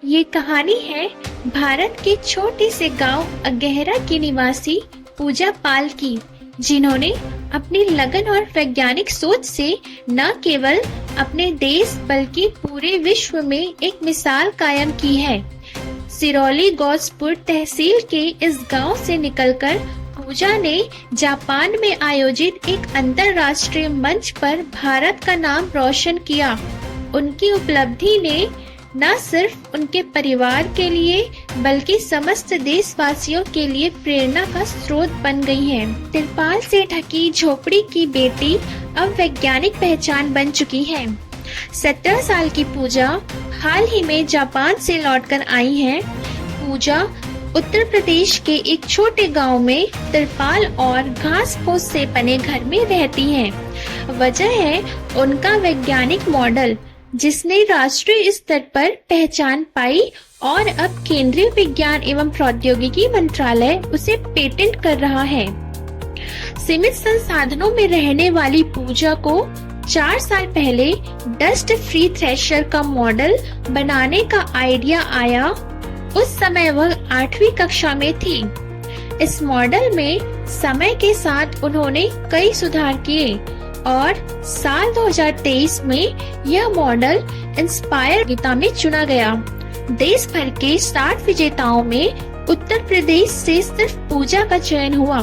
ये कहानी है भारत के छोटे से गांव अगहरा की निवासी पूजा पाल की, जिन्होंने अपनी लगन और वैज्ञानिक सोच से न केवल अपने देश बल्कि पूरे विश्व में एक मिसाल कायम की है। सिरोली गौसपुर तहसील के इस गांव से निकलकर पूजा ने जापान में आयोजित एक अंतर्राष्ट्रीय मंच पर भारत का नाम रोशन किया। उनकी उपलब्धि ने न सिर्फ उनके परिवार के लिए बल्कि समस्त देशवासियों के लिए प्रेरणा का स्रोत बन गई है। तिरपाल से ढकी झोपड़ी की बेटी अब वैज्ञानिक पहचान बन चुकी है। 17 साल की पूजा हाल ही में जापान से लौटकर आई हैं। पूजा उत्तर प्रदेश के एक छोटे गांव में तिरपाल और घास फूस से बने घर में रहती हैं। वजह है उनका वैज्ञानिक मॉडल, जिसने राष्ट्रीय स्तर पर पहचान पाई और अब केंद्रीय विज्ञान एवं प्रौद्योगिकी मंत्रालय उसे पेटेंट कर रहा है। सीमित संसाधनों में रहने वाली पूजा को 4 साल पहले डस्ट फ्री थ्रेशर का मॉडल बनाने का आइडिया आया। उस समय वह 8वीं कक्षा में थी। इस मॉडल में समय के साथ उन्होंने कई सुधार किए और साल 2023 में यह मॉडल इंस्पायर गीता में चुना गया। देश भर के 60 विजेताओं में उत्तर प्रदेश से सिर्फ पूजा का चयन हुआ।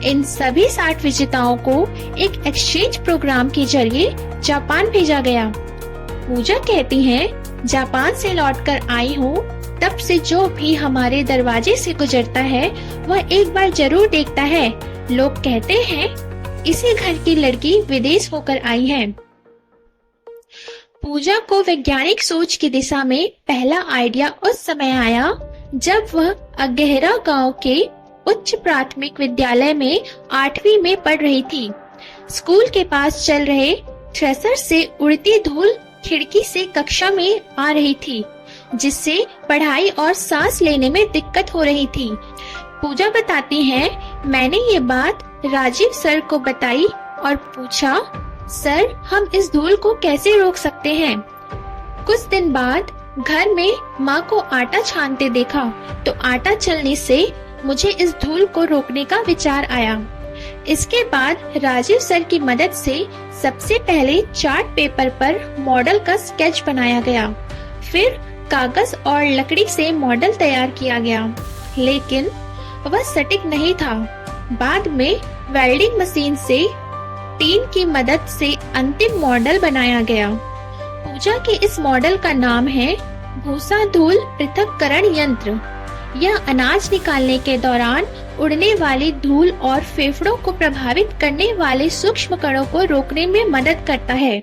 इन सभी 60 विजेताओं को एक एक्सचेंज प्रोग्राम के जरिए जापान भेजा गया। पूजा कहती हैं, जापान से लौटकर आई हूँ, तब से जो भी हमारे दरवाजे से गुजरता है वह एक बार जरूर देखता है। लोग कहते हैं इसी घर की लड़की विदेश होकर आई है। पूजा को वैज्ञानिक सोच की दिशा में पहला आइडिया उस समय आया जब वह अगहरा गांव के उच्च प्राथमिक विद्यालय में 8वीं में पढ़ रही थी। स्कूल के पास चल रहे थ्रेसर से उड़ती धूल खिड़की से कक्षा में आ रही थी, जिससे पढ़ाई और सांस लेने में दिक्कत हो रही थी। पूजा बताती हैं, मैंने ये बात राजीव सर को बताई और पूछा, सर हम इस धूल को कैसे रोक सकते हैं। कुछ दिन बाद घर में माँ को आटा छानते देखा तो आटा चलने से मुझे इस धूल को रोकने का विचार आया। इसके बाद राजीव सर की मदद से सबसे पहले चार्ट पेपर पर मॉडल का स्केच बनाया गया। फिर कागज और लकड़ी से मॉडल तैयार किया गया, लेकिन वह सटीक नहीं था। बाद में वेल्डिंग मशीन से टीन की मदद से अंतिम मॉडल बनाया गया। पूजा के इस मॉडल का नाम है भूसा धूल पृथक्करण यंत्र। यह अनाज निकालने के दौरान उड़ने वाली धूल और फेफड़ों को प्रभावित करने वाले सूक्ष्म कणों को रोकने में मदद करता है।